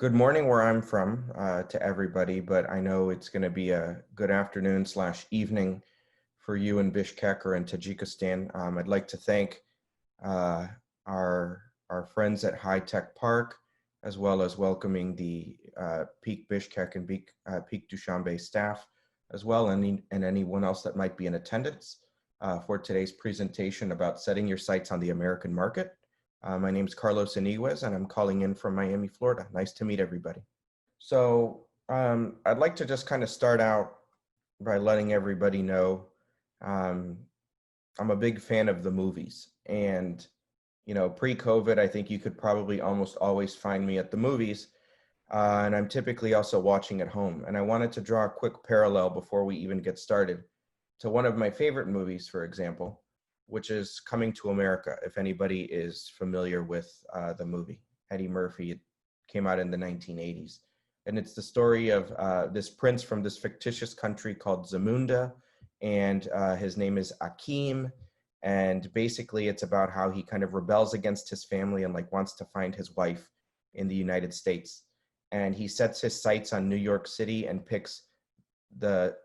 Good morning where I'm from to everybody, but I know it's going to be a good afternoon slash evening for you in Bishkek or in Tajikistan. I'd like to thank uh, our friends at High Tech Park, as well as welcoming the PEAK Bishkek and PEAK Dushanbe staff, as well, and anyone else that might be in attendance for today's presentation about setting your sights on the American market. My name is Kарлos Inigez, and I'm calling in from Miami, Florida. Nice to meet everybody. So I'd like to just kind of start out by letting everybody know I'm a big fan of the movies. And, you know, pre-COVID, I think you could probably almost always find me at the movies. And I'm typically also watching at home. And I wanted to draw a quick parallel before we even get started to one of my favorite movies, for example, which is Coming to America, if anybody is familiar with the movie. Eddie Murphy, it came out in the 1980s. And it's the story of this prince from this fictitious country called Zamunda, and his name is Akeem. And basically it's about how he kind of rebels against his family and like wants to find his wife in the United States. And he sets his sights on New York City and picks the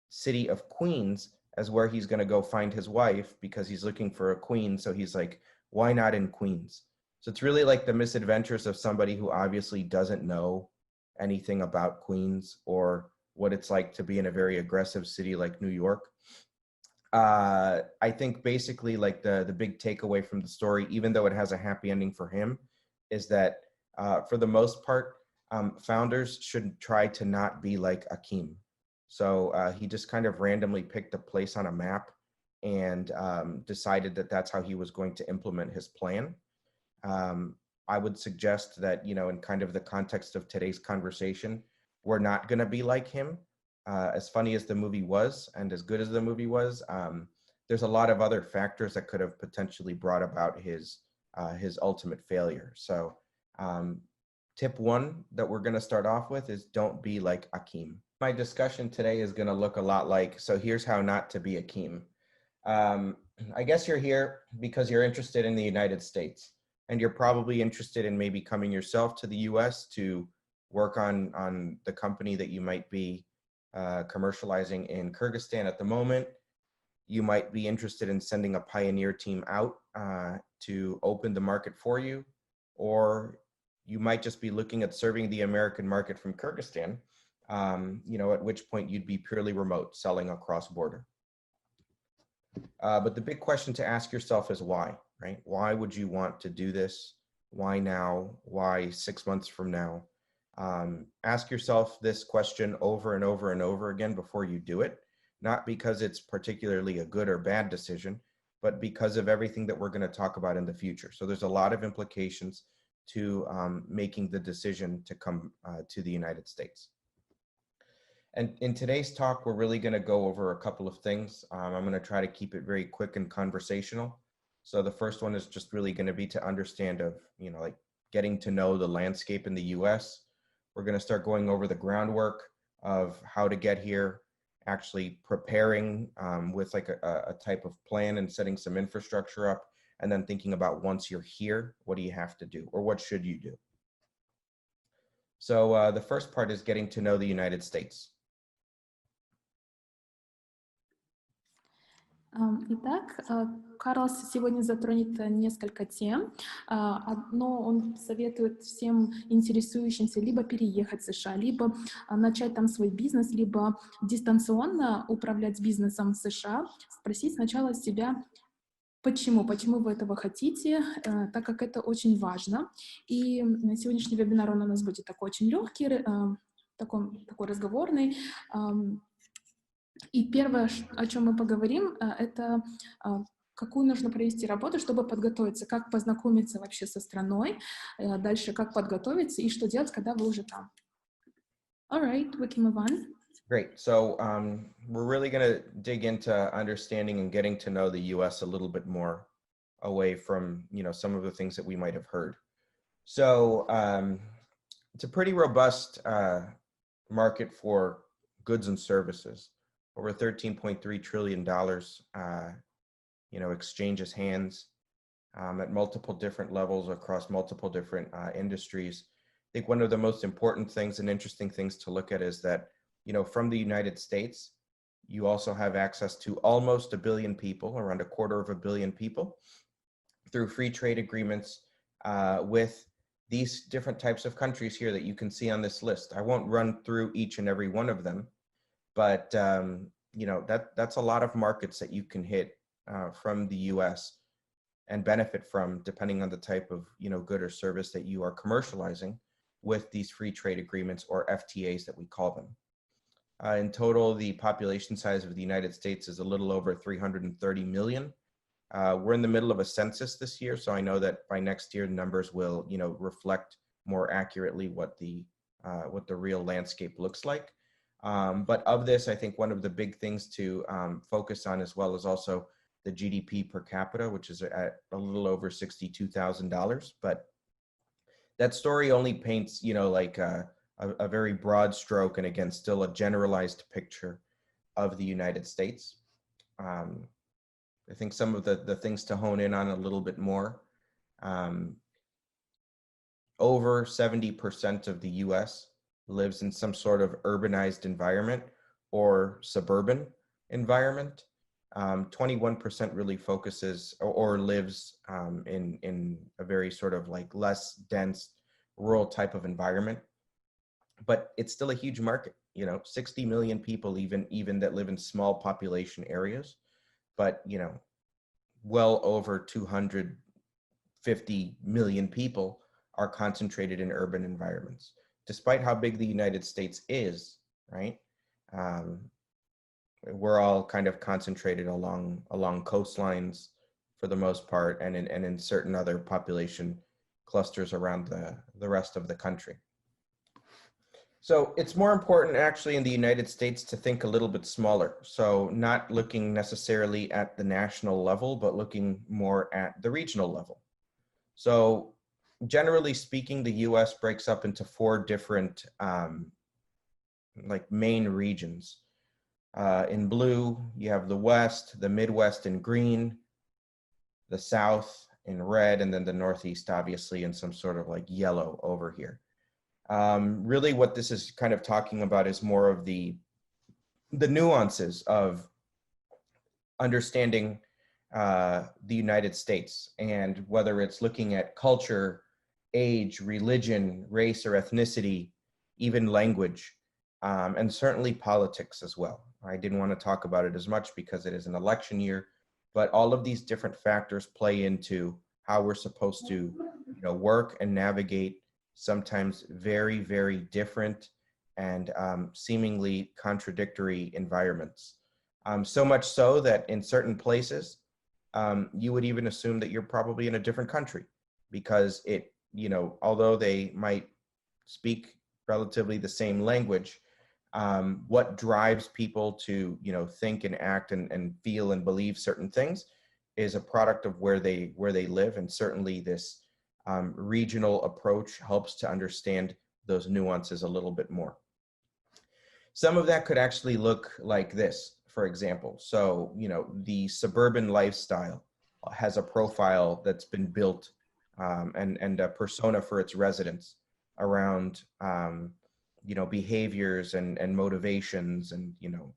city of Queens as where he's going to go find his wife because he's looking for a queen. So he's like, why not in Queens? So it's really like the misadventures of somebody who obviously doesn't know anything about Queens or what it's like to be in a very aggressive city like New York. I think basically like the big takeaway from the story, even though it has a happy ending for him, is that for the most part, founders should try to not be like Akeem. So he just kind of randomly picked a place on a map and decided that that's how he was going to implement his plan. I would suggest that, you know, in kind of the context of today's conversation, we're not going to be like him. As funny as the movie was and as good as the movie was, there's a lot of other factors that could have potentially brought about his ultimate failure. So tip one that we're going to start off with is don't be like Akeem. My discussion today is going to look a lot like, so here's how not to be Akeem. I guess you're here because you're interested in the United States, and you're probably interested in maybe coming yourself to the US to work on the company that you might be commercializing in Kyrgyzstan at the moment. You might be interested in sending a pioneer team out to open the market for you, or you might just be looking at serving the American market from Kyrgyzstan, you know, at which point you'd be purely remote, selling across border. But the big question to ask yourself is why, right? Why would you want to do this? Why now? Why 6 months from now? Ask yourself this question over and over and over again before you do it, not because it's particularly a good or bad decision, but because of everything that we're going to talk about in the future. So there's a lot of implications to making the decision to come to the United States. And in today's talk, we're really going to go over a couple of things. I'm going to try to keep it very quick and conversational. So the first one is just really going to be to understand of, you know, like getting to know the landscape in the US. We're going to start going over the groundwork of how to get here, actually preparing with like a type of plan and setting some infrastructure up, and then thinking about once you're here, what do you have to do or what should you do? So the first part is getting to know the United States. Итак, Карлос сегодня затронет несколько тем. Одно, он советует всем интересующимся либо переехать в США, либо начать там свой бизнес, либо дистанционно управлять бизнесом в США, спросить сначала себя, почему вы этого хотите, так как это очень важно. И сегодняшний вебинар он у нас будет такой очень легкий, такой разговорный. И первое, о чем мы поговорим, это какую нужно провести работу, чтобы подготовиться, как познакомиться вообще со страной, дальше как подготовиться и что делать, когда вы уже там. All right, we can move on. Great. So we're really going to dig into understanding and getting to know the US a little bit more away from, you know, some of the things that we might have heard. So it's a pretty robust market for goods and services. Over $13.3 trillion, you know, exchanges hands at multiple different levels across multiple different industries. think one of the most important things and interesting things to look at is that, you know, from the United States, you also have access to almost 1 billion people, around 250 million people, through free trade agreements with these different types of countries here that you can see on this list. I won't run through each and every one of them, but you know, that's a lot of markets that you can hit from the US and benefit from, depending on the type of, you know, good or service that you are commercializing with these free trade agreements, or FTAs that we call them. In total, the population size of the United States is a little over 330 million. We're in the middle of a census this year, so I know that by next year, numbers will, you know, reflect more accurately what the real landscape looks like. But of this, I think one of the big things to focus on as well is also the GDP per capita, which is at a little over $62,000. But that story only paints, you know, like a very broad stroke, and again, still a generalized picture of the United States. I think some of the things to hone in on a little bit more, over 70% of the US lives in some sort of urbanized environment or suburban environment. 21% really focuses or lives in a very sort of like less dense rural type of environment. But it's still a huge market, you know, 60 million people even that live in small population areas. But, you know, well over 250 million people are concentrated in urban environments. Despite how big the United States is, right? We're all kind of concentrated along coastlines for the most part, and in certain other population clusters around the rest of the country. So it's more important actually in the United States to think a little bit smaller. So not looking necessarily at the national level, but looking more at the regional level. So generally speaking, the US breaks up into 4 different like main regions. In blue, you have the West, the Midwest in green, the South in red, and then the Northeast obviously in some sort of like yellow over here. Really what this is kind of talking about is more of the nuances of understanding the United States, and whether it's looking at culture, age, religion, race or ethnicity, even language, and certainly politics as well. I didn't want to talk about it as much because it is an election year, but all of these different factors play into how we're supposed to, you know, work and navigate sometimes very, very different and seemingly contradictory environments. So much so that in certain places, you would even assume that you're probably in a different country, because it, you know, although they might speak relatively the same language, what drives people to, you know, think and act and feel and believe certain things is a product of where they live. And certainly this regional approach helps to understand those nuances a little bit more. Some of that could actually look like this, for example. So, you know, the suburban lifestyle has a profile that's been built and a persona for its residents around, you know, behaviors and motivations, and, you know,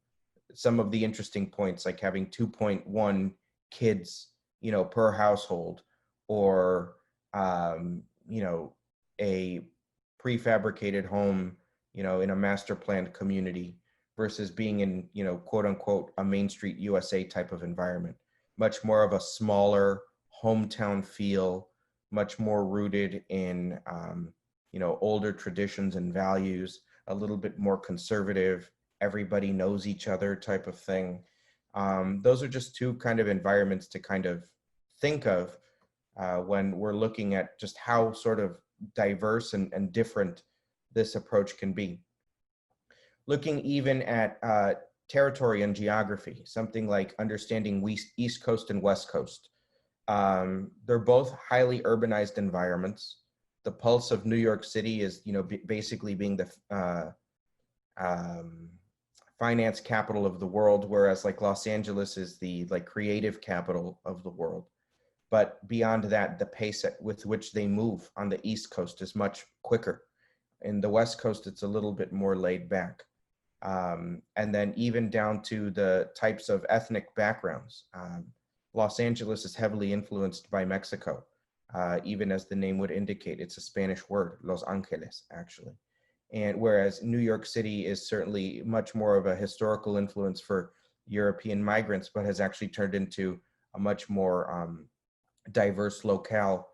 some of the interesting points like having 2.1 kids, you know, per household, or, you know, a prefabricated home, you know, in a master planned community versus being in, you know, quote unquote, a Main Street USA type of environment. Much more of a smaller hometown feel, much more rooted in, you know, older traditions and values, a little bit more conservative, everybody knows each other type of thing. Those are just 2 kind of environments to kind of think of when we're looking at just how sort of diverse and different this approach can be. Looking even at territory and geography, something like understanding East Coast and West Coast. They're both highly urbanized environments. The pulse of New York City is, you know, basically being the finance capital of the world, whereas like Los Angeles is the like creative capital of the world. But beyond that, the pace with which they move on the East Coast is much quicker. In the West Coast, it's a little bit more laid back. And then even down to the types of ethnic backgrounds. Los Angeles is heavily influenced by Mexico, even as the name would indicate. It's a Spanish word, Los Angeles, actually. And whereas New York City is certainly much more of a historical influence for European migrants, but has actually turned into a much more diverse locale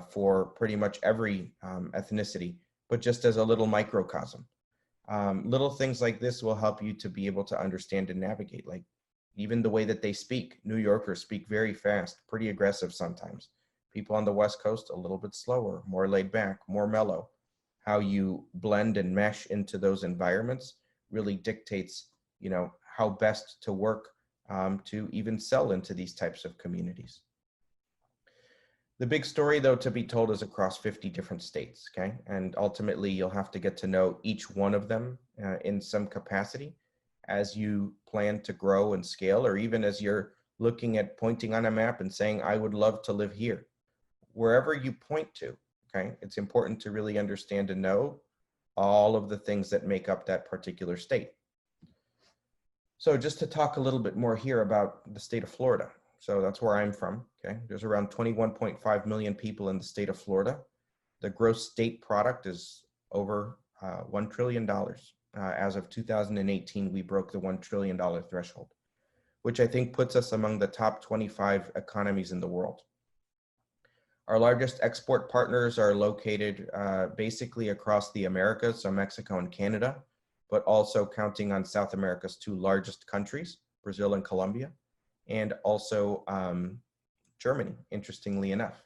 for pretty much every ethnicity, but just as a little microcosm. Little things like this will help you to be able to understand and navigate, like even the way that they speak. New Yorkers speak very fast, pretty aggressive sometimes. People on the West Coast, a little bit slower, more laid back, more mellow. How you blend and mesh into those environments really dictates, you know, how best to work to even sell into these types of communities. The big story, though, to be told is across 50 different states, okay? And ultimately, you'll have to get to know each one of them in some capacity as you plan to grow and scale, or even as you're looking at pointing on a map and saying, I would love to live here. Wherever you point to, okay, it's important to really understand and know all of the things that make up that particular state. So just to talk a little bit more here about the state of Florida. So that's where I'm from, okay? There's around 21.5 million people in the state of Florida. The gross state product is over $1 trillion. As of 2018, we broke the $1 trillion threshold, which I think puts us among the top 25 economies in the world. Our largest export partners are located basically across the Americas, so Mexico and Canada, but also counting on South America's two largest countries, Brazil and Colombia, and also Germany, interestingly enough.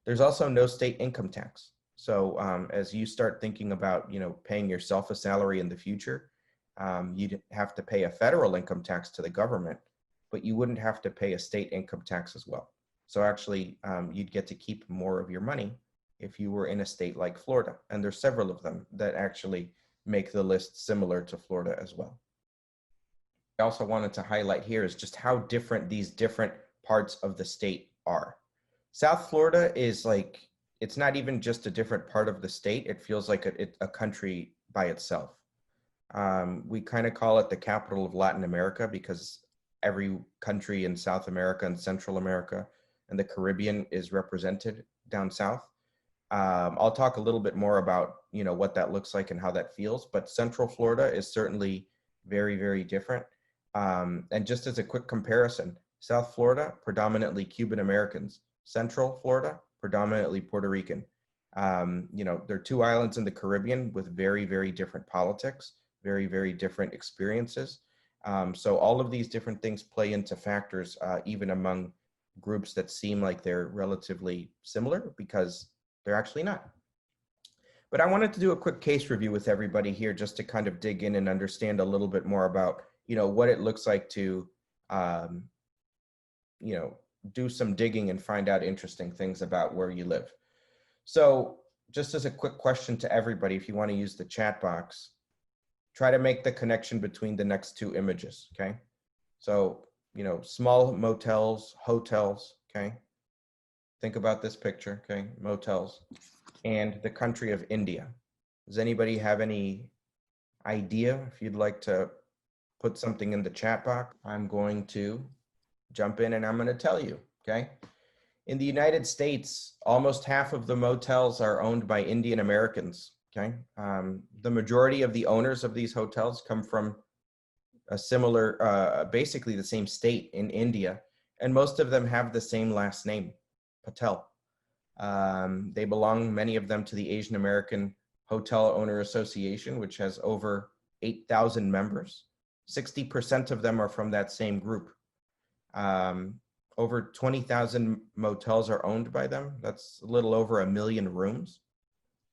There's also no state income tax. So as you start thinking about, you know, paying yourself a salary in the future, you'd have to pay a federal income tax to the government, but you wouldn't have to pay a state income tax as well. So actually, you'd get to keep more of your money if you were in a state like Florida. And there's several of them that actually make the list similar to Florida as well. I also wanted to highlight here is just how different these different parts of the state are. South Florida is like, it's not even just a different part of the state. It feels like a country by itself. We kind of call it the capital of Latin America because every country in South America and Central America and the Caribbean is represented down south. I'll talk a little bit more about, you know, what that looks like and how that feels, but Central Florida is certainly very, very different. And just as a quick comparison, South Florida, predominantly Cuban Americans. Central Florida, predominantly Puerto Rican. You know, there are two islands in the Caribbean with very, very different politics, very, very different experiences. So all of these different things play into factors, even among groups that seem like they're relatively similar, because they're actually not. But I wanted to do a quick case review with everybody here just to kind of dig in and understand a little bit more about, you know, what it looks like to, you know, do some digging and find out interesting things about where you live. So just as a quick question to everybody, if you want to use the chat box, try to make the connection between the next two images, okay? So, you know, small motels, hotels, okay? Think about this picture, okay? Motels, and the country of India. Does anybody have any idea? If you'd like to put something in the chat box, I'm going to jump in and I'm going to tell you, okay? In the United States, almost half of the motels are owned by Indian Americans, okay? The majority of the owners of these hotels come from a similar, basically the same state in India, and most of them have the same last name, Patel. They belong, many of them, to the Asian American Hotel Owner Association, which has over 8,000 members. 60% of them are from that same group. Over 20,000 motels are owned by them. That's a little over 1 million rooms.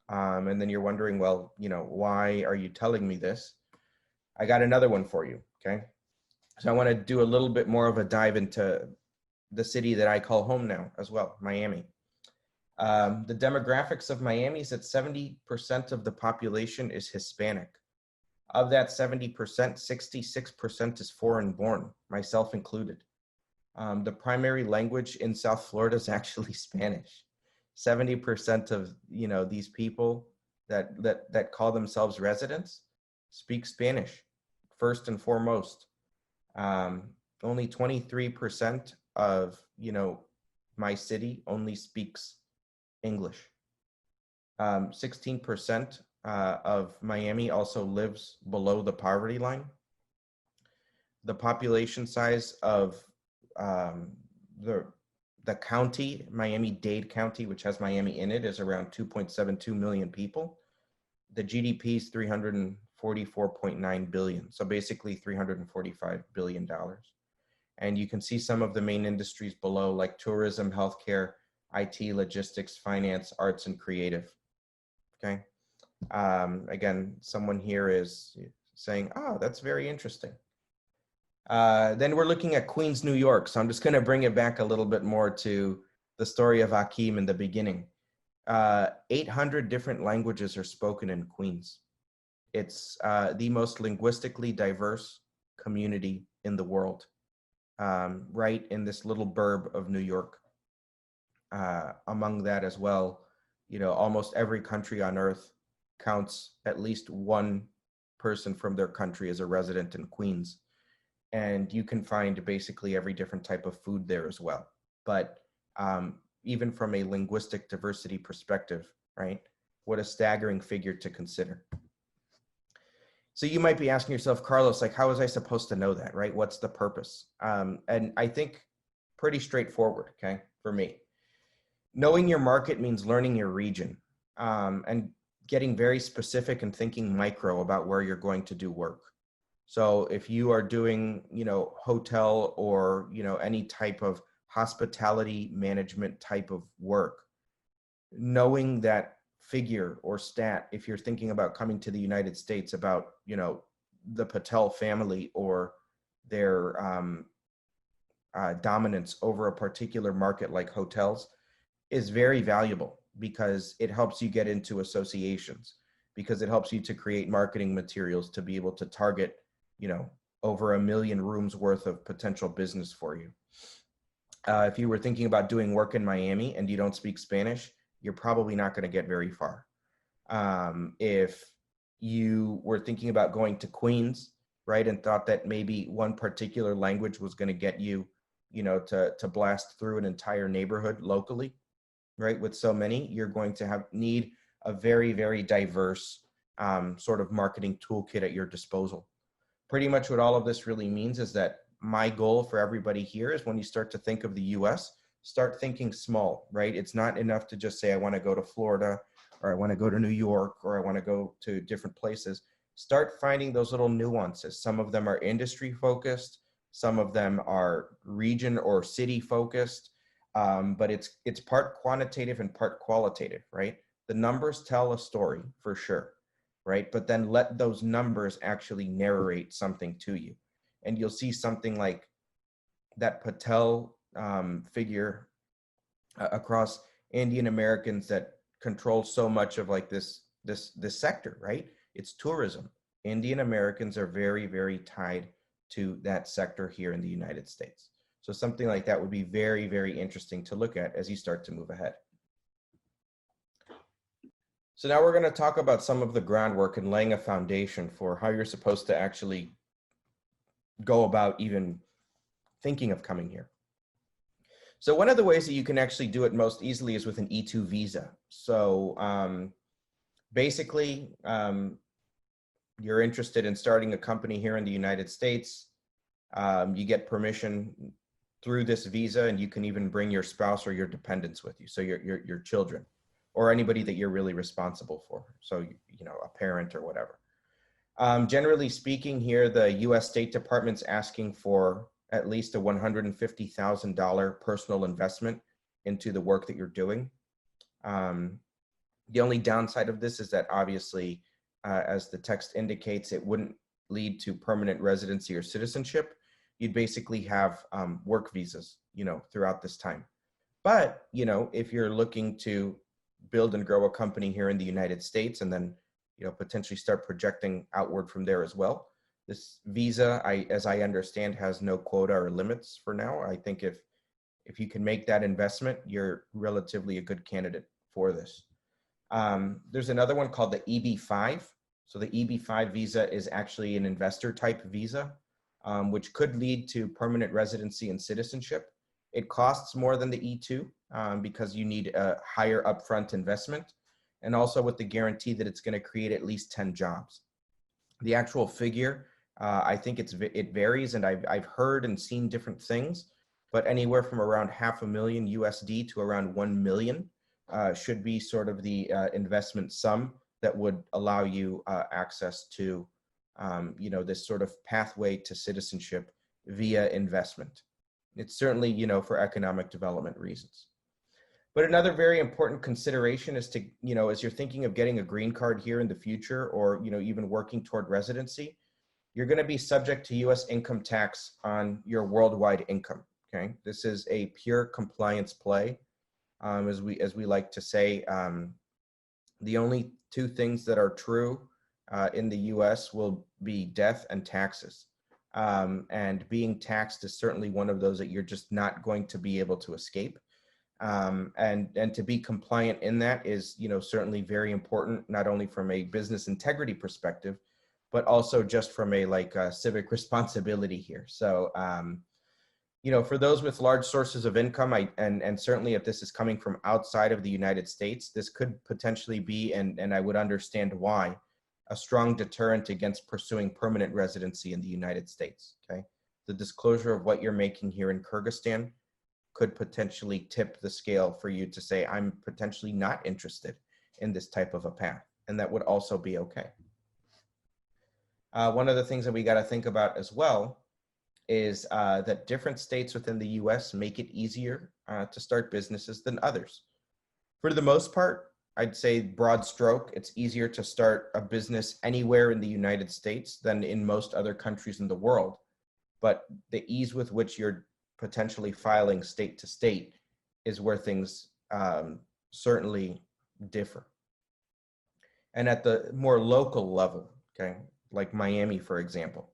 And then you're wondering, well, you know, why are you telling me this? I got another one for you, okay? So I want to do a little bit more of a dive into the city that I call home now as well, Miami. The demographics of Miami is that 70% of the population is Hispanic. Of that 70%, 66% is foreign born, myself included. The primary language in South Florida is actually Spanish. 70% of, you know, these people that call themselves residents speak Spanish first and foremost. Only 23% of, my city only speaks English. 16% of Miami also lives below the poverty line. The population size of the county, Miami-Dade County, which has Miami in it, is around 2.72 million people. The GDP is $344.9 billion, so basically $345 billion. And you can see some of the main industries below, like tourism, healthcare, IT, logistics, finance, arts, and creative. Okay. Again, someone here is saying, oh, that's very interesting. Then we're looking at Queens, New York. So I'm just going to bring it back a little bit more to the story of Hakeem in the beginning. 800 different languages are spoken in Queens. It's the most linguistically diverse community in the world, right in this little burb of New York. Among that as well, almost every country on earth counts at least one person from their country as a resident in Queens. And you can find basically every different type of food there as well. But even from a linguistic diversity perspective, right? What a staggering figure to consider. So you might be asking yourself, Carlos, like, how was I supposed to know that, right? What's the purpose? And I think pretty straightforward, okay, for me. Knowing your market means learning your region and getting very specific and thinking micro about where you're going to do work. So if you are doing, hotel or, any type of hospitality management type of work, knowing that figure or stat, if you're thinking about coming to the United States, about, the Patel family or their dominance over a particular market like hotels, is very valuable because it helps you get into associations, because it helps you to create marketing materials to be able to target, over 1 million rooms worth of potential business for you. If you were thinking about doing work in Miami and you don't speak Spanish, you're probably not going to get very far. If you were thinking about going to Queens, right, and thought that maybe one particular language was going to get you, to blast through an entire neighborhood locally, right, with so many, you're going to need a very, very diverse sort of marketing toolkit at your disposal. Pretty much what all of this really means is that my goal for everybody here is, when you start to think of the US, start thinking small, right? It's not enough to just say, I want to go to Florida, or I want to go to New York, or I want to go to different places. Start finding those little nuances. Some of them are industry focused. Some of them are region or city focused. But it's part quantitative and part qualitative, right? The numbers tell a story for sure, right? But then let those numbers actually narrate something to you. And you'll see something like that Patel figure across Indian Americans that control so much of like this sector, right? It's tourism. Indian Americans are very, very tied to that sector here in the United States. So something like that would be very, very interesting to look at as you start to move ahead. So now we're going to talk about some of the groundwork and laying a foundation for how you're supposed to actually go about even thinking of coming here. So one of the ways that you can actually do it most easily is with an E2 visa. So basically, you're interested in starting a company here in the United States. You get permission through this visa, and you can even bring your spouse or your dependents with you. So your children, or anybody that you're really responsible for. So, a parent or whatever. Generally speaking here, the US State Department's asking for at least a $150,000 personal investment into the work that you're doing. The only downside of this is that obviously, as the text indicates, it wouldn't lead to permanent residency or citizenship. You'd basically have work visas, throughout this time. But, if you're looking to build and grow a company here in the United States, and then, potentially start projecting outward from there as well, this visa, as I understand, has no quota or limits for now. I think if you can make that investment, you're relatively a good candidate for this. There's another one called the EB-5. So the EB-5 visa is actually an investor type visa, which could lead to permanent residency and citizenship. It costs more than the E2 because you need a higher upfront investment, and also with the guarantee that it's going to create at least 10 jobs. The actual figure, I think it varies, and I've heard and seen different things, but anywhere from around $500,000 USD to around 1 million should be sort of the investment sum that would allow you access to, you know, this sort of pathway to citizenship via investment. It's certainly, you know, for economic development reasons. But another very important consideration is to, you know, as you're thinking of getting a green card here in the future, or, you know, even working toward residency, you're going to be subject to US income tax on your worldwide income. Okay. This is a pure compliance play. As we like to say, the only two things that are true in the US will be death and taxes. And being taxed is certainly one of those that you're just not going to be able to escape. And to be compliant in that is, you know, certainly very important, not only from a business integrity perspective, but also just from a civic responsibility here. So, you know, for those with large sources of income, and certainly if this is coming from outside of the United States, this could potentially be, and I would understand why, a strong deterrent against pursuing permanent residency in the United States. Okay, the disclosure of what you're making here in Kyrgyzstan could potentially tip the scale for you to say, I'm potentially not interested in this type of a path. And that would also be okay. One of the things that we got to think about as well is that different states within the US make it easier to start businesses than others. For the most part, I'd say broad stroke, it's easier to start a business anywhere in the United States than in most other countries in the world. But the ease with which you're potentially filing state to state is where things certainly differ. And at the more local level, okay, like Miami, for example,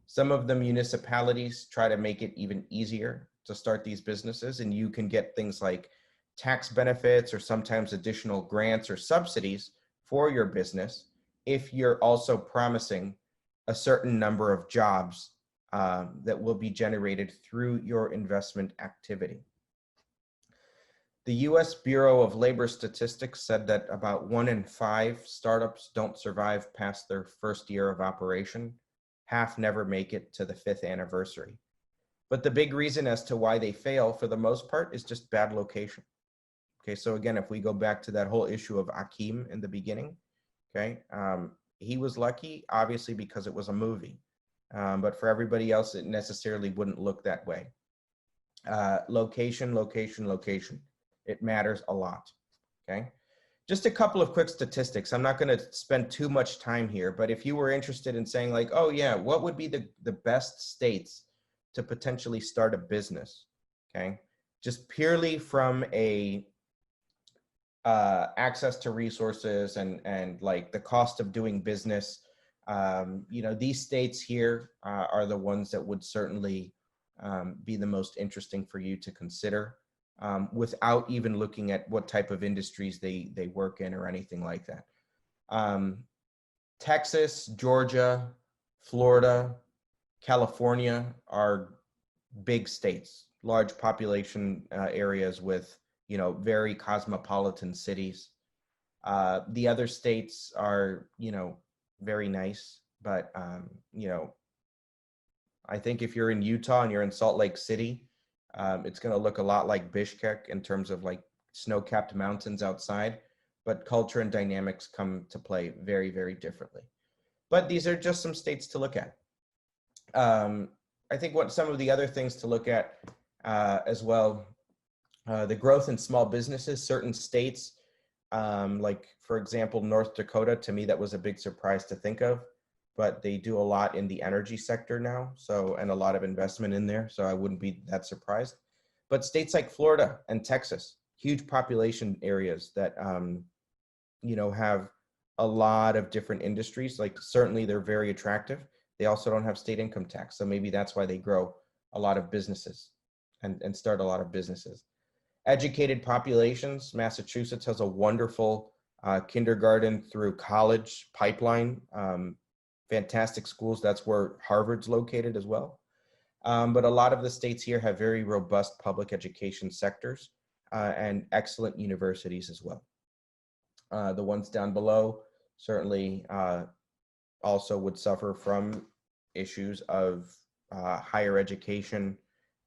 some of the municipalities try to make it even easier to start these businesses, and you can get things like tax benefits or sometimes additional grants or subsidies for your business if you're also promising a certain number of jobs that will be generated through your investment activity. The US Bureau of Labor Statistics said that about 1 in 5 startups don't survive past their first year of operation. Half never make it to the 5th anniversary. But the big reason as to why they fail for the most part is just bad location. Okay, so again, if we go back to that whole issue of Akeem in the beginning, okay, he was lucky, obviously, because it was a movie. But for everybody else, it necessarily wouldn't look that way. Location, location, location. It matters a lot, okay? Just a couple of quick statistics. I'm not gonna spend too much time here, but if you were interested in saying like, oh yeah, what would be the best states to potentially start a business, okay? Just purely from a access to resources and like the cost of doing business, you know, these states here are the ones that would certainly be the most interesting for you to consider without even looking at what type of industries they work in or anything like that. Texas, Georgia, Florida, California are big states, large population areas with, you know, very cosmopolitan cities. The other states are, you know, very nice, but you know, I think if you're in Utah and you're in Salt Lake City, it's going to look a lot like Bishkek in terms of like snow-capped mountains outside, but culture and dynamics come to play very, very differently. But these are just some states to look at. I think what some of the other things to look at as well, the growth in small businesses, certain states, like for example, North Dakota, to me, that was a big surprise to think of, but they do a lot in the energy sector now. So, and a lot of investment in there. So I wouldn't be that surprised. But states like Florida and Texas, huge population areas that, you know, have a lot of different industries. Like certainly they're very attractive. They also don't have state income tax. So maybe that's why they grow a lot of businesses and start a lot of businesses. Educated populations, Massachusetts has a wonderful kindergarten through college pipeline. Fantastic schools. That's where Harvard's located as well. But a lot of the states here have very robust public education sectors and excellent universities as well. The ones down below certainly also would suffer from issues of higher education,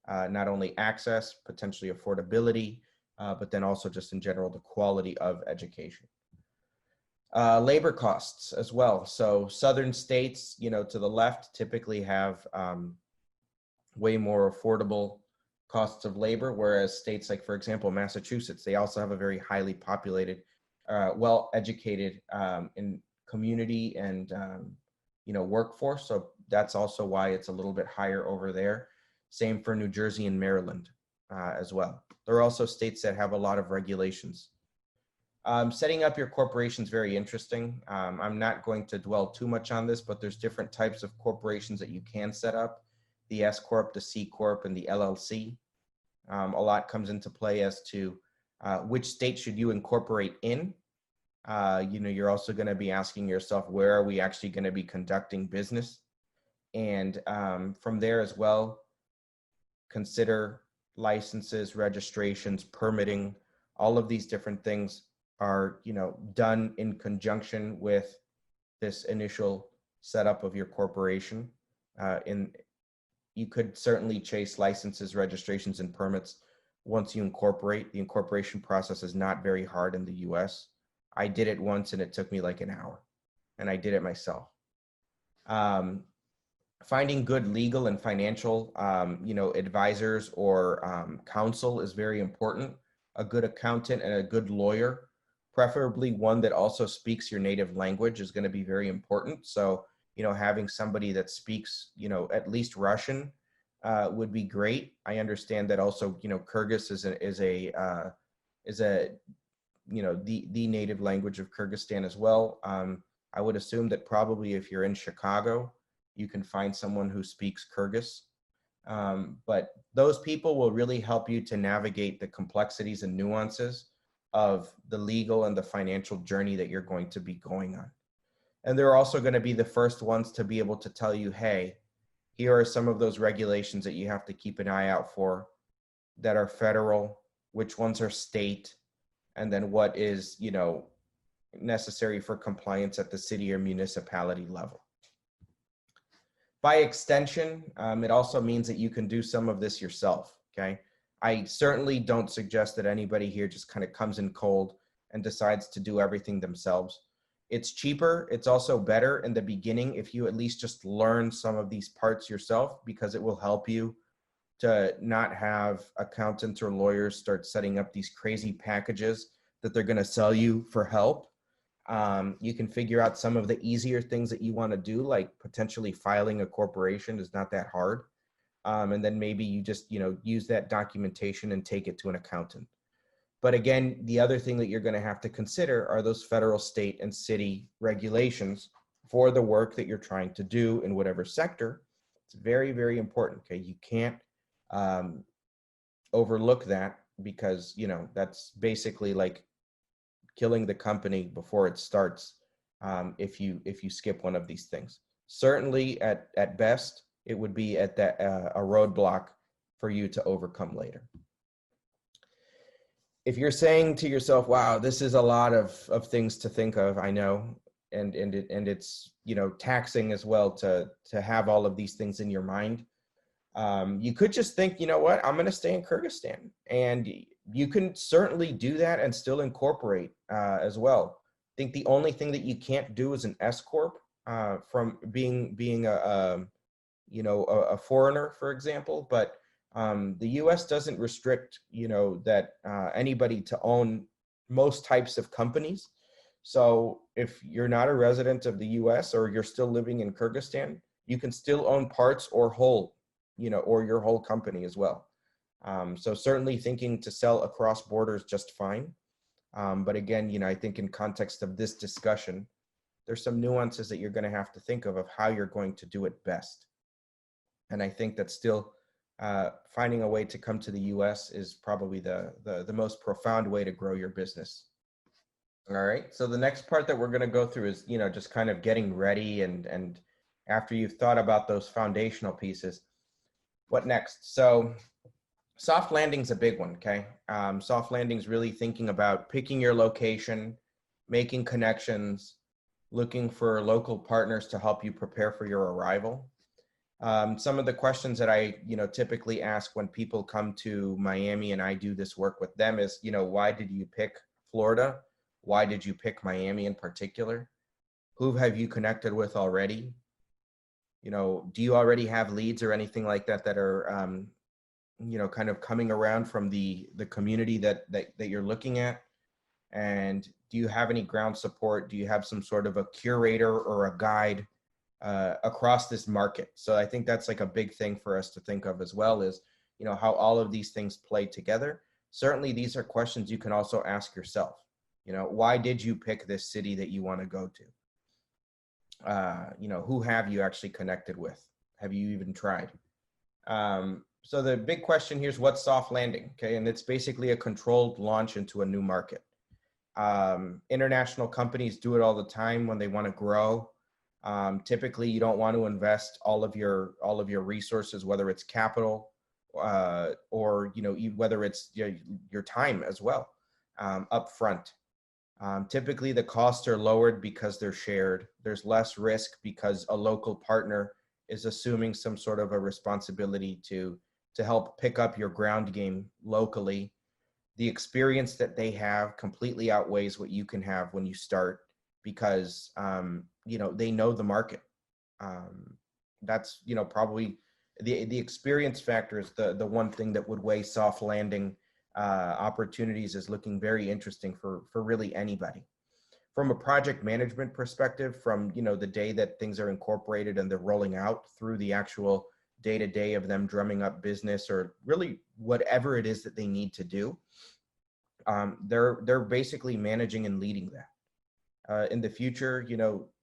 not only access, potentially affordability, but then also just in general, the quality of education. Labor costs as well. So southern states, you know, to the left typically have way more affordable costs of labor, whereas states like, for example, Massachusetts, they also have a very highly populated, well-educated in community and, you know, workforce. So that's also why it's a little bit higher over there. Same for New Jersey and Maryland as well. There are also states that have a lot of regulations. Setting up your corporation is very interesting. I'm not going to dwell too much on this, but there's different types of corporations that you can set up. The S Corp, the C Corp, and the LLC. A lot comes into play as to which state should you incorporate in. You know, you're also going to be asking yourself, where are we actually going to be conducting business? And from there as well, consider licenses, registrations, permitting. All of these different things are, you know, done in conjunction with this initial setup of your corporation. You could certainly chase licenses, registrations, and permits once you incorporate. The incorporation process is not very hard in the US. I did it once and it took me like an hour, and I did it myself. Finding good legal and financial, you know, advisors or counsel is very important. A good accountant and a good lawyer, preferably one that also speaks your native language, is going to be very important. So, you know, having somebody that speaks, you know, at least Russian would be great. I understand that also, you know, Kyrgyz is a you know, the native language of Kyrgyzstan as well. I would assume that probably if you're in Chicago, you can find someone who speaks Kyrgyz. But those people will really help you to navigate the complexities and nuances of the legal and the financial journey that you're going to be going on. And they're also going to be the first ones to be able to tell you, hey, here are some of those regulations that you have to keep an eye out for that are federal, which ones are state, and then what is, you know, necessary for compliance at the city or municipality level. By extension, it also means that you can do some of this yourself, okay? I certainly don't suggest that anybody here just kind of comes in cold and decides to do everything themselves. It's cheaper. It's also better in the beginning if you at least just learn some of these parts yourself, because it will help you to not have accountants or lawyers start setting up these crazy packages that they're going to sell you for help. You can figure out some of the easier things that you want to do, like potentially filing a corporation is not that hard. And then maybe you just, you know, use that documentation and take it to an accountant. But again, the other thing that you're going to have to consider are those federal, state, and city regulations for the work that you're trying to do in whatever sector. It's very, very important. Okay, you can't overlook that, because, you know, that's basically like killing the company before it starts if you skip one of these things. Certainly, at best, it would be at that a roadblock for you to overcome later. If you're saying to yourself, wow, this is a lot of things to think of, I know, and it's, you know, taxing as well to have all of these things in your mind. You could just think, you know what, I'm going to stay in Kyrgyzstan, and you can certainly do that and still incorporate as well. I think the only thing that you can't do is an S Corp from being a you know, a foreigner, for example, but the US doesn't restrict, you know, that anybody to own most types of companies. So if you're not a resident of the US or you're still living in Kyrgyzstan, you can still own parts or whole, you know, or your whole company as well. So certainly thinking to sell across borders just fine. But again, you know, I think in context of this discussion, there's some nuances that you're going to have to think of how you're going to do it best. And I think that still finding a way to come to the US is probably the most profound way to grow your business. All right. So the next part that we're going to go through is, just kind of getting ready and after you've thought about those foundational pieces, what next? So soft landing's a big one. Okay. Soft landing's really thinking about picking your location, making connections, looking for local partners to help you prepare for your arrival. Some of the questions that I, typically ask when people come to Miami and I do this work with them is, why did you pick Florida? Why did you pick Miami in particular? Who have you connected with already? Do you already have leads or anything like that that are, kind of coming around from the community that you're looking at? And do you have any ground support? Do you have some sort of a curator or a guide across this market? So I think that's like a big thing for us to think of as well is, how all of these things play together. Certainly these are questions you can also ask yourself. Why did you pick this city that you want to go to? Who have you actually connected with? Have you even tried? So the big question here is what's soft landing? Okay. And it's basically a controlled launch into a new market. International companies do it all the time when they want to grow. Typically you don't want to invest all of your resources, whether it's capital, or, whether it's your time as well, up front. Typically the costs are lowered because they're shared. There's less risk because a local partner is assuming some sort of a responsibility to help pick up your ground game locally. The experience that they have completely outweighs what you can have when you start because, they know the market. That's, probably the experience factor is the one thing that would weigh soft landing opportunities is looking very interesting for really anybody. From a project management perspective, from the day that things are incorporated and they're rolling out through the actual day-to-day of them drumming up business or really whatever it is that they need to do, they're basically managing and leading that. In the future,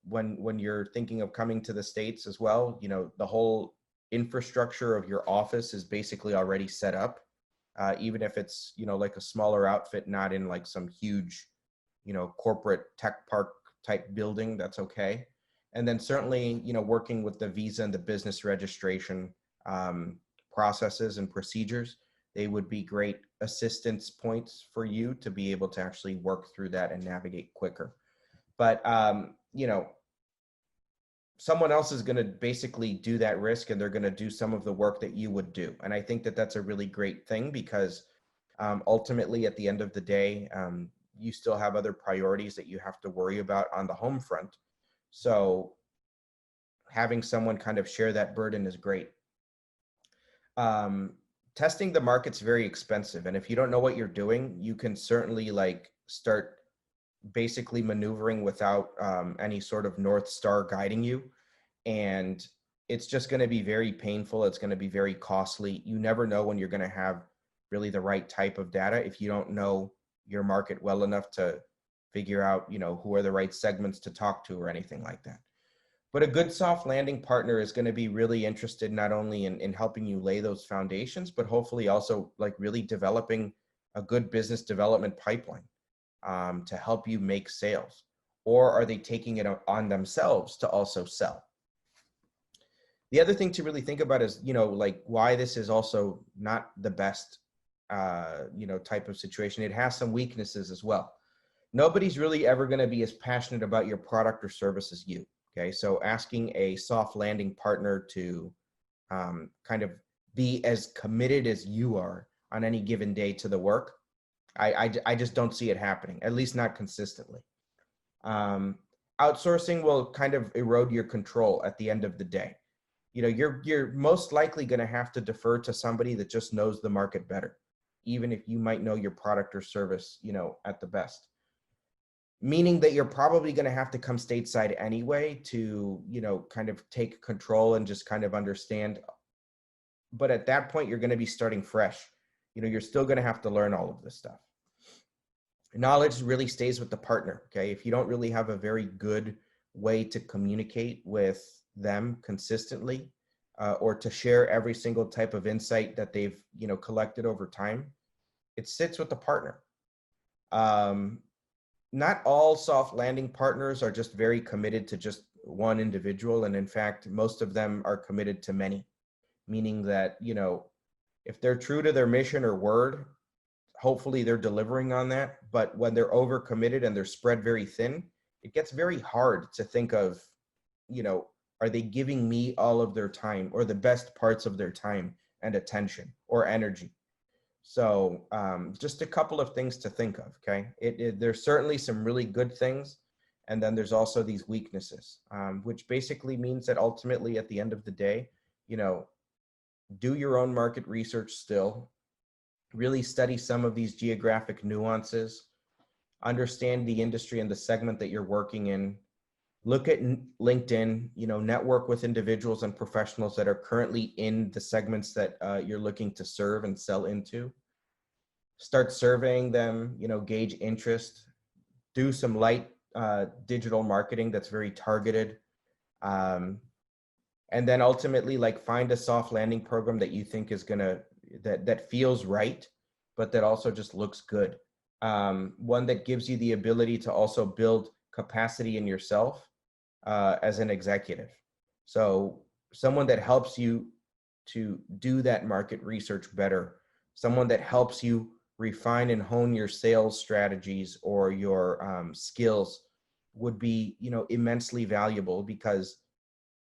when you're thinking of coming to the States as well, the whole infrastructure of your office is basically already set up. Even if it's, like a smaller outfit, not in like some huge, corporate tech park type building, that's okay. And then certainly, working with the visa and the business registration processes and procedures, they would be great assistance points for you to be able to actually work through that and navigate quicker. But, someone else is going to basically do that risk and they're going to do some of the work that you would do. And I think that that's a really great thing because ultimately at the end of the day, you still have other priorities that you have to worry about on the home front. So having someone kind of share that burden is great. Testing the market's very expensive. And if you don't know what you're doing, you can certainly like start basically maneuvering without any sort of North Star guiding you. And it's just going to be very painful. It's going to be very costly. You never know when you're going to have really the right type of data if you don't know your market well enough to figure out, who are the right segments to talk to or anything like that. But a good soft landing partner is going to be really interested not only in helping you lay those foundations, but hopefully also like really developing a good business development pipeline. To help you make sales? Or are they taking it on themselves to also sell? The other thing to really think about is, like why this is also not the best, type of situation. It has some weaknesses as well. Nobody's really ever going to be as passionate about your product or service as you. Okay. So asking a soft landing partner to kind of be as committed as you are on any given day to the work, I just don't see it happening, at least not consistently. Outsourcing will kind of erode your control at the end of the day. You're most likely going to have to defer to somebody that just knows the market better, even if you might know your product or service, at the best. Meaning that you're probably going to have to come stateside anyway to, kind of take control and just kind of understand. But at that point, you're going to be starting fresh. You're still going to have to learn all of this stuff. Knowledge really stays with the partner, okay? If you don't really have a very good way to communicate with them consistently or to share every single type of insight that they've, collected over time, it sits with the partner. not all soft landing partners are just very committed to just one individual. And in fact, most of them are committed to many, meaning that, you know, if they're true to their mission or word, hopefully they're delivering on that. But when they're overcommitted and they're spread very thin, it gets very hard to think of, you know, are they giving me all of their time or the best parts of their time and attention or energy? So just a couple of things to think of, okay? There's certainly some really good things, and then there's also these weaknesses, which basically means that ultimately at the end of the day, you know, do your own market research still, really study some of these geographic nuances, understand the industry and the segment that you're working in, look at LinkedIn, you know, network with individuals and professionals that are currently in the segments that you're looking to serve and sell into. Start surveying them, you know, gauge interest, do some light digital marketing that's very targeted. And then ultimately, like, find a soft landing program that you think is gonna, that feels right, but that also just looks good. One that gives you the ability to also build capacity in yourself as an executive. So someone that helps you to do that market research better, someone that helps you refine and hone your sales strategies or your skills would be, you know, immensely valuable, because,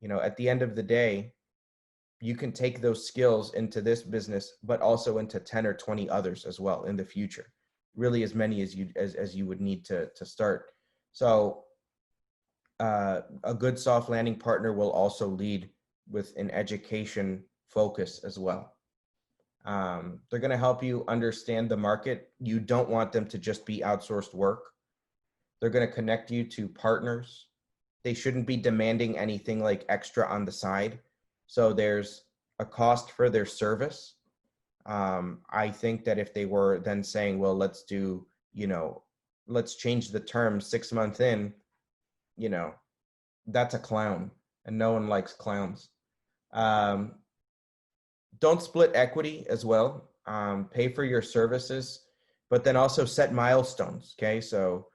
you know, at the end of the day, you can take those skills into this business, but also into 10 or 20 others as well in the future, really as many as you would need to start. So a good soft landing partner will also lead with an education focus as well. They're going to help you understand the market. You don't want them to just be outsourced work. They're going to connect you to partners. They shouldn't be demanding anything like extra on the side. So there's a cost for their service. I think that if they were then saying, well, let's do, you know, let's change the term 6 months in, you know, that's a clown, and no one likes clowns. Don't split equity as well. Pay for your services, but then also set milestones, okay? So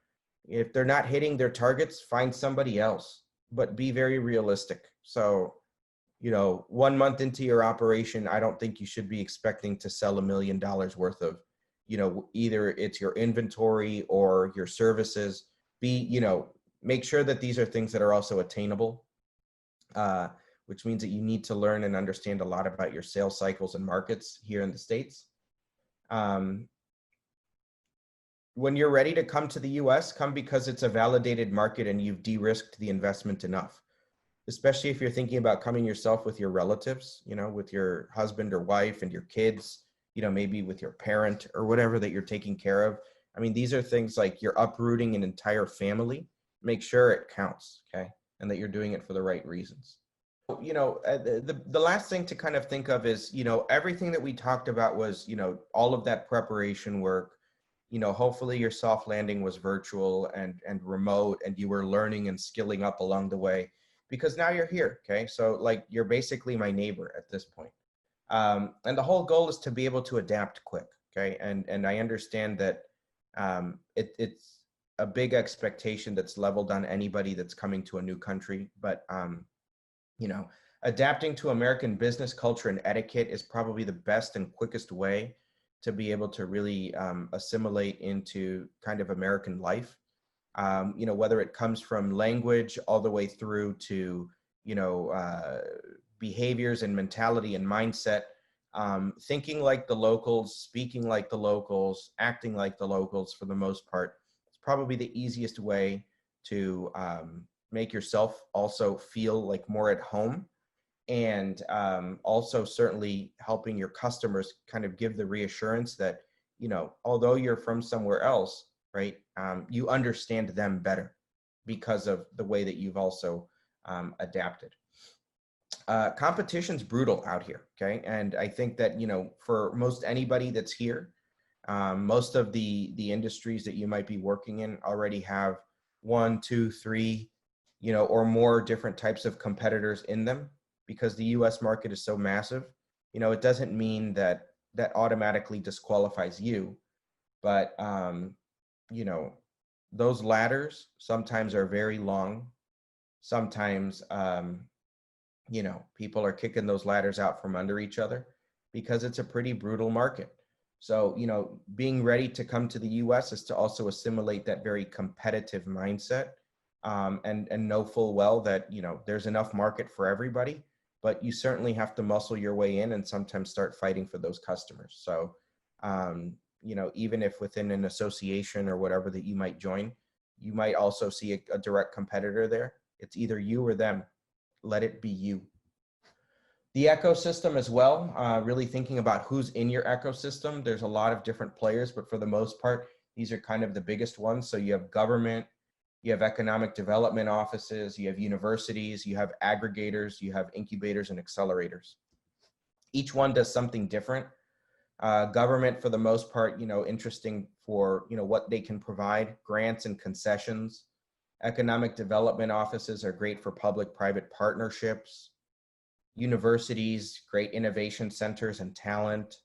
if they're not hitting their targets, find somebody else, but be very realistic. So, you know, 1 month into your operation, I don't think you should be expecting to sell $1 million worth of, you know, either it's your inventory or your services. You know, make sure that these are things that are also attainable, which means that you need to learn and understand a lot about your sales cycles and markets here in the States. When you're ready to come to the US, come because it's a validated market and you've de-risked the investment enough. Especially if you're thinking about coming yourself with your relatives, you know, with your husband or wife and your kids, you know, maybe with your parent or whatever that you're taking care of. I mean, these are things like you're uprooting an entire family. Make sure it counts, okay? And that you're doing it for the right reasons. You know, the last thing to kind of think of is, you know, everything that we talked about was, you know, all of that preparation work. You know, hopefully your soft landing was virtual and remote, and you were learning and skilling up along the way, because now you're here, okay? So like, you're basically my neighbor at this point. And the whole goal is to be able to adapt quick, okay? And I understand that it's a big expectation that's leveled on anybody that's coming to a new country, but you know, adapting to American business culture and etiquette is probably the best and quickest way to be able to really assimilate into kind of American life. You know, whether it comes from language all the way through to, you know, behaviors and mentality and mindset, thinking like the locals, speaking like the locals, acting like the locals for the most part. It's probably the easiest way to make yourself also feel like more at home, and also certainly helping your customers kind of give the reassurance that, you know, although you're from somewhere else, right, you understand them better because of the way that you've also adapted. Competition's brutal out here, okay? And I think that, you know, for most anybody that's here, most of the industries that you might be working in already have 1, 2, 3, you know, or more different types of competitors in them, because the US market is so massive. You know, it doesn't mean that that automatically disqualifies you, but you know, those ladders sometimes are very long. Sometimes, people are kicking those ladders out from under each other because it's a pretty brutal market. So, being ready to come to the US is to also assimilate that very competitive mindset, and know full well that, there's enough market for everybody, but you certainly have to muscle your way in and sometimes start fighting for those customers. So, even if within an association or whatever that you might join, you might also see a direct competitor there. It's either you or them. Let it be you. The ecosystem as well, really thinking about who's in your ecosystem. There's a lot of different players, but for the most part, these are kind of the biggest ones. So you have government, you have economic development offices, you have universities, you have aggregators, you have incubators and accelerators. Each one does something different. Government, for the most part, interesting for, what they can provide, grants and concessions. Economic development offices are great for public-private partnerships. Universities, great innovation centers and talent.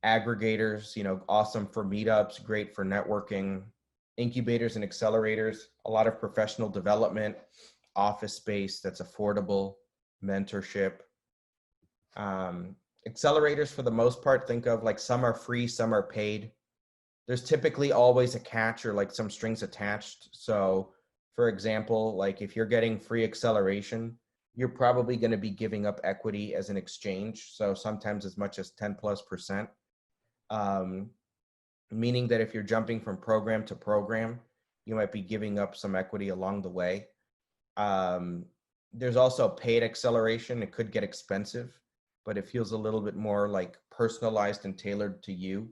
Aggregators, awesome for meetups, great for networking. Incubators and accelerators, a lot of professional development, office space that's affordable, mentorship. Accelerators, for the most part, think of like some are free, some are paid. There's typically always a catch or like some strings attached. So for example, like if you're getting free acceleration, you're probably going to be giving up equity as an exchange. So sometimes as much as 10+%. Meaning that if you're jumping from program to program, you might be giving up some equity along the way. There's also paid acceleration. It could get expensive, but it feels a little bit more like personalized and tailored to you.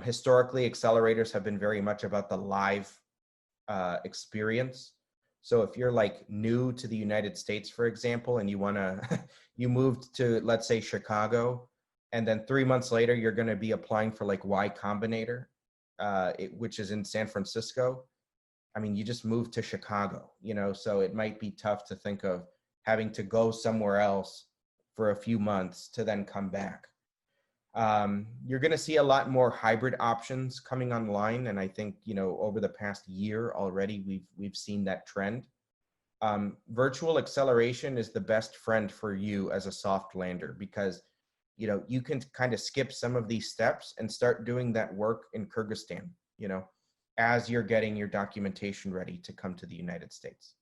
Historically, accelerators have been very much about the live experience. So if you're like new to the United States, for example, and you moved to, let's say, Chicago, and then 3 months later, you're going to be applying for like Y Combinator, which is in San Francisco. I mean, you just moved to Chicago, so it might be tough to think of having to go somewhere else for a few months to then come back. You're going to see a lot more hybrid options coming online. And I think, over the past year already, we've seen that trend. Virtual acceleration is the best friend for you as a soft lander because, you can kind of skip some of these steps and start doing that work in Kyrgyzstan, as you're getting your documentation ready to come to the United States.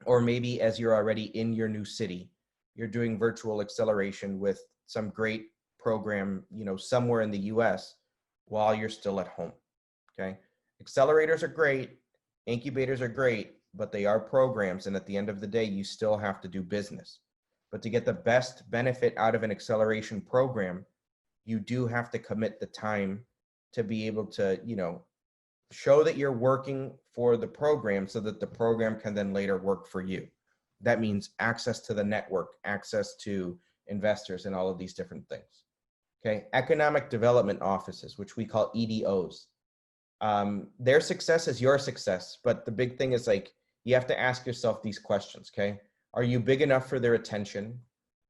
Or maybe as you're already in your new city, you're doing virtual acceleration with some great program, somewhere in the US while you're still at home, okay? Accelerators are great, incubators are great, but they are programs. And at the end of the day, you still have to do business. But to get the best benefit out of an acceleration program, you do have to commit the time to be able to, show that you're working for the program so that the program can then later work for you. That means access to the network, access to investors, and all of these different things. Okay, economic development offices, which we call EDOs. Their success is your success, but the big thing is like, you have to ask yourself these questions, okay? Are you big enough for their attention?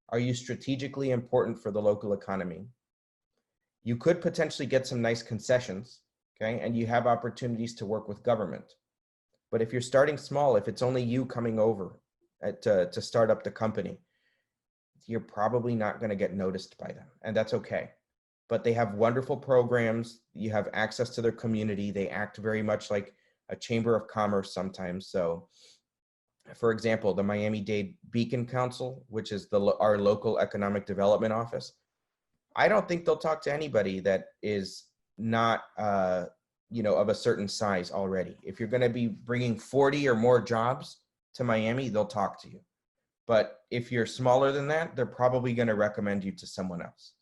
Are you strategically important for the local economy? You could potentially get some nice concessions, okay? And you have opportunities to work with government. But if you're starting small, if it's only you coming over to start up the company, you're probably not going to get noticed by them, and that's okay. But they have wonderful programs. You have access to their community. They act very much like a chamber of commerce sometimes. So, for example, the Miami-Dade Beacon Council, which is our local economic development office, I don't think they'll talk to anybody that is not, of a certain size already. If you're going to be bringing 40 or more jobs to Miami, they'll talk to you. But if you're smaller than that, they're probably going to recommend you to someone else.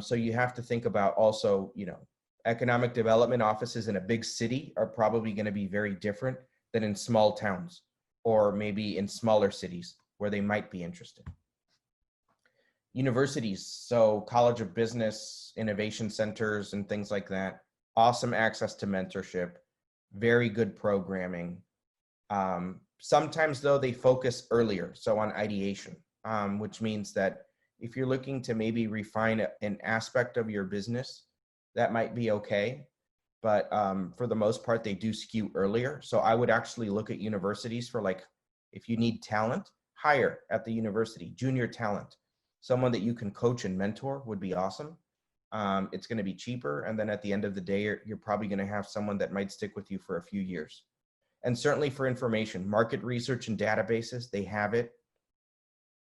So you have to think about also, economic development offices in a big city are probably going to be very different than in small towns or maybe in smaller cities where they might be interested. Universities, so College of Business, innovation centers, and things like that. Awesome access to mentorship, very good programming. Sometimes though, they focus earlier, so on ideation, which means that if you're looking to maybe refine an aspect of your business, that might be okay. but for the most part, they do skew earlier. So I would actually look at universities for, like, if you need talent, hire at the university, junior talent. Someone that you can coach and mentor would be awesome. It's going to be cheaper. And then at the end of the day, you're probably going to have someone that might stick with you for a few years. And certainly for information, market research and databases, they have it.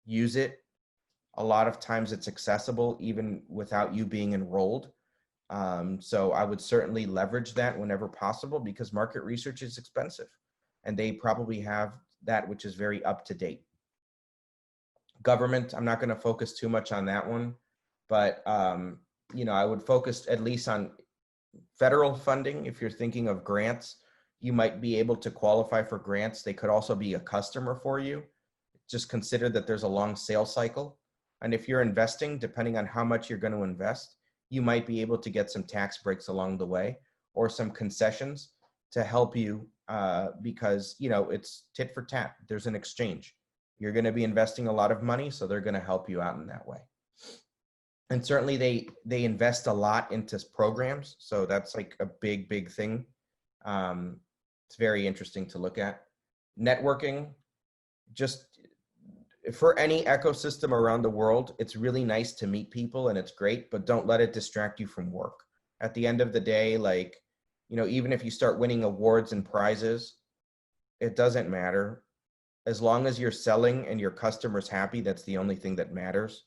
Use it. A lot of times it's accessible even without you being enrolled. So I would certainly leverage that whenever possible, because market research is expensive and they probably have that which is very up to date. Government, I'm not going to focus too much on that one, but you know, I would focus at least on federal funding. If you're thinking of grants, you might be able to qualify for grants. They could also be a customer for you. Just consider that there's a long sales cycle. And if you're investing, depending on how much you're going to invest, you might be able to get some tax breaks along the way or some concessions to help you because, you know, it's tit for tat. There's an exchange. You're going to be investing a lot of money, so they're going to help you out in that way. And certainly they invest a lot into programs. So that's like a big thing. It's very interesting to look at. Networking, just for any ecosystem around the world, it's really nice to meet people and it's great, but don't let it distract you from work. At the end of the day, like, you know, even if you start winning awards and prizes, it doesn't matter. As long as you're selling and your customer's happy, that's the only thing that matters.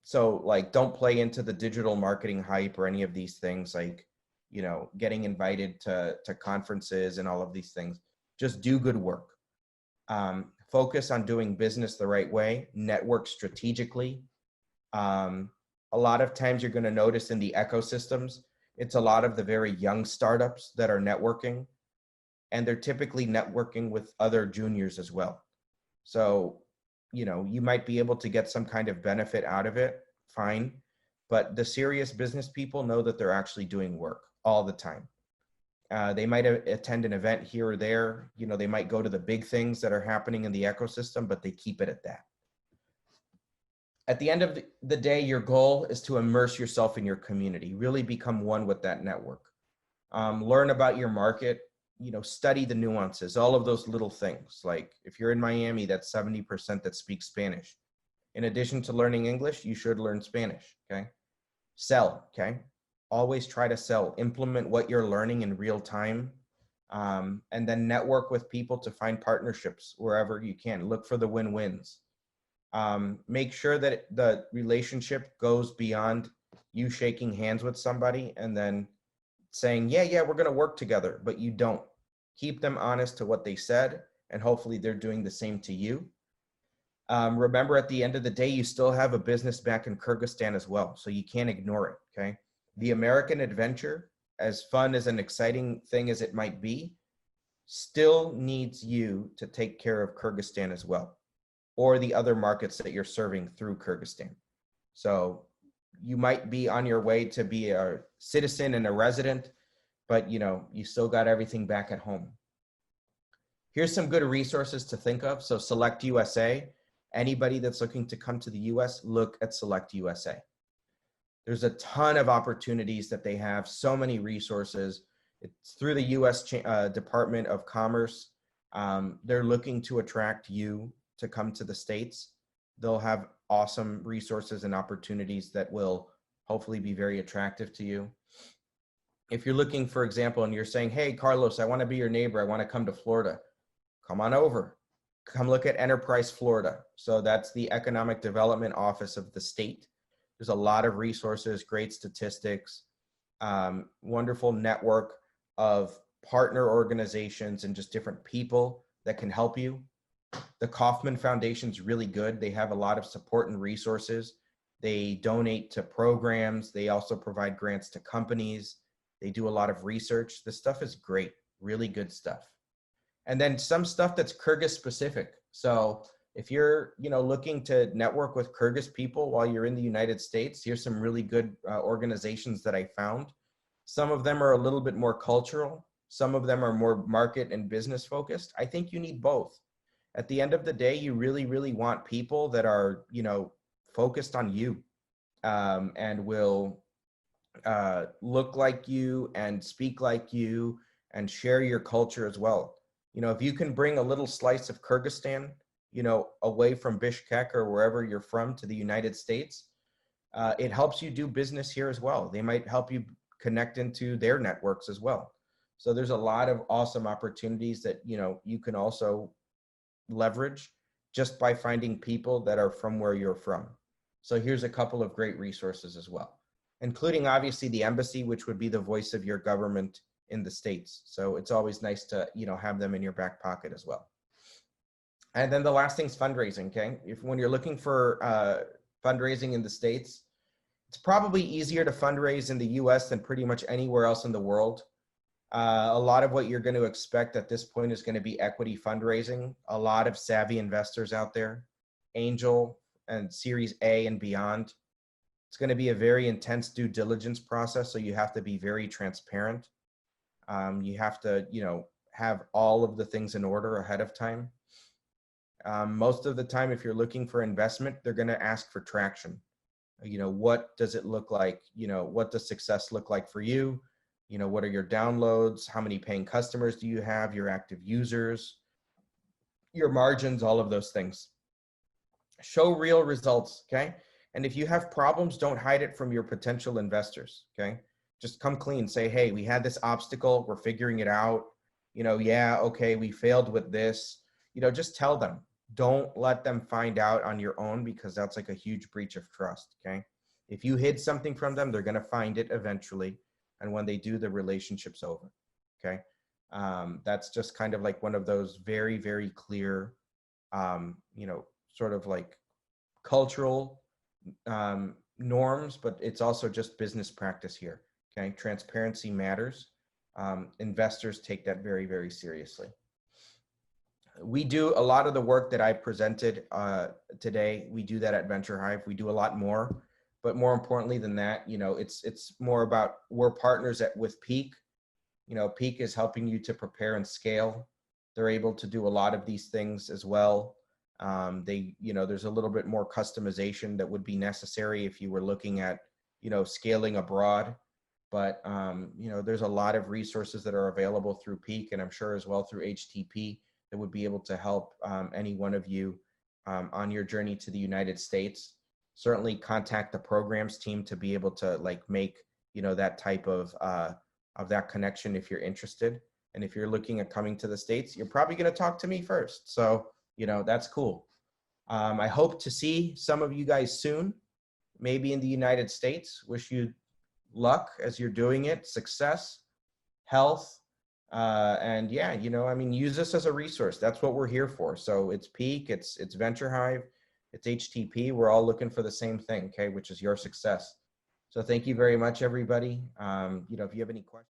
So like, don't play into the digital marketing hype or any of these things, like, you know, getting invited to conferences and all of these things. Just do good work. Focus on doing business the right way, network strategically. A lot of times you're going to notice in the ecosystems, it's a lot of the very young startups that are networking, and they're typically networking with other juniors as well. So, you know, you might be able to get some kind of benefit out of it, fine. But the serious business people know that they're actually doing work all the time. They might attend an event here or there. You know, they might go to the big things that are happening in the ecosystem, but they keep it at that. At the end of the day, your goal is to immerse yourself in your community, really become one with that network. Learn about your market, you know, study the nuances, all of those little things. Like if you're in Miami, that's 70% that speak Spanish. In addition to learning English, you should learn Spanish, okay? Sell, okay? Always try to sell, implement what you're learning in real time, and then network with people to find partnerships wherever you can. Look for the win-wins. Make sure that the relationship goes beyond you shaking hands with somebody and then saying, yeah, we're going to work together, but you don't. Keep them honest to what they said, and hopefully they're doing the same to you. Remember, at the end of the day, you still have a business back in Kyrgyzstan as well, so you can't ignore it, okay? The American adventure, as fun as an exciting thing as it might be, still needs you to take care of Kyrgyzstan as well, or the other markets that you're serving through Kyrgyzstan. So you might be on your way to be a citizen and a resident, but you know, you still got everything back at home. Here's some good resources to think of. So Select USA, anybody that's looking to come to the US, look at Select USA. There's a ton of opportunities that they have, so many resources. It's through the US Department of Commerce. They're looking to attract you to come to the States. They'll have awesome resources and opportunities that will hopefully be very attractive to you. If you're looking, for example, and you're saying, hey, Carlos, I want to be your neighbor. I want to come to Florida. Come on over. Come look at Enterprise Florida. So that's the Economic Development Office of the state. There's a lot of resources, great statistics, wonderful network of partner organizations and just different people that can help you. The Kauffman Foundation is really good. They have a lot of support and resources. They donate to programs. They also provide grants to companies. They do a lot of research. This stuff is great, really good stuff. And then some stuff that's Kyrgyz specific. So if you're, you know, looking to network with Kyrgyz people while you're in the United States, here's some really good organizations that I found. Some of them are a little bit more cultural. Some of them are more market and business focused. I think you need both. At the end of the day, you really want people that are, you know, focused on you and will look like you and speak like you and share your culture as well. You know, if you can bring a little slice of Kyrgyzstan, you know, away from Bishkek or wherever you're from to the United States, it helps you do business here as well. They might help you connect into their networks as well. So there's a lot of awesome opportunities that, you know, you can also leverage just by finding people that are from where you're from. So here's a couple of great resources as well, including obviously the embassy, which would be the voice of your government in the States. So it's always nice to, you know, have them in your back pocket as well. And then the last thing is fundraising, okay? When you're looking for fundraising in the States, it's probably easier to fundraise in the US than pretty much anywhere else in the world. A lot of what you're going to expect at this point is going to be equity fundraising. A lot of savvy investors out there, angel and Series A and beyond. It's going to be a very intense due diligence process, so you have to be very transparent. You have to, you know, have all of the things in order ahead of time. Most of the time, if you're looking for investment, they're going to ask for traction. You know, what does it look like? You know, what does success look like for you? You know, what are your downloads? How many paying customers do you have? Your active users, your margins, all of those things. Show real results, okay? And if you have problems, don't hide it from your potential investors, okay? Just come clean, say, hey, we had this obstacle, we're figuring it out. You know, yeah, okay, we failed with this. You know, just tell them. Don't let them find out on your own, because that's like a huge breach of trust, okay? If you hid something from them, they're gonna find it eventually. And when they do, the relationship's over, okay? That's just kind of like one of those very, very clear, you know, sort of like cultural norms, but it's also just business practice here, okay? Transparency matters. Investors take that very, very seriously. We do a lot of the work that I presented today. We do that at Venture Hive. We do a lot more. But more importantly than that, you know, it's more about, we're partners with PEAK. You know, PEAK is helping you to prepare and scale. They're able to do a lot of these things as well. You know, there's a little bit more customization that would be necessary if you were looking at, you know, scaling abroad. But, you know, there's a lot of resources that are available through PEAK, and I'm sure as well through HTP, that would be able to help any one of you on your journey to the United States. Certainly contact the programs team to be able to like make, you know, that type of that connection if you're interested. And if you're looking at coming to the States, you're probably going to talk to me first. So, you know, that's cool. I hope to see some of you guys soon, maybe in the United States. Wish you luck as you're doing it, success, health, and yeah, you know, I mean, use this as a resource. That's what we're here for. So it's PEAK, it's Venture Hive, it's HTP. We're all looking for the same thing, okay, which is your success. So thank you very much, everybody. You know, if you have any questions.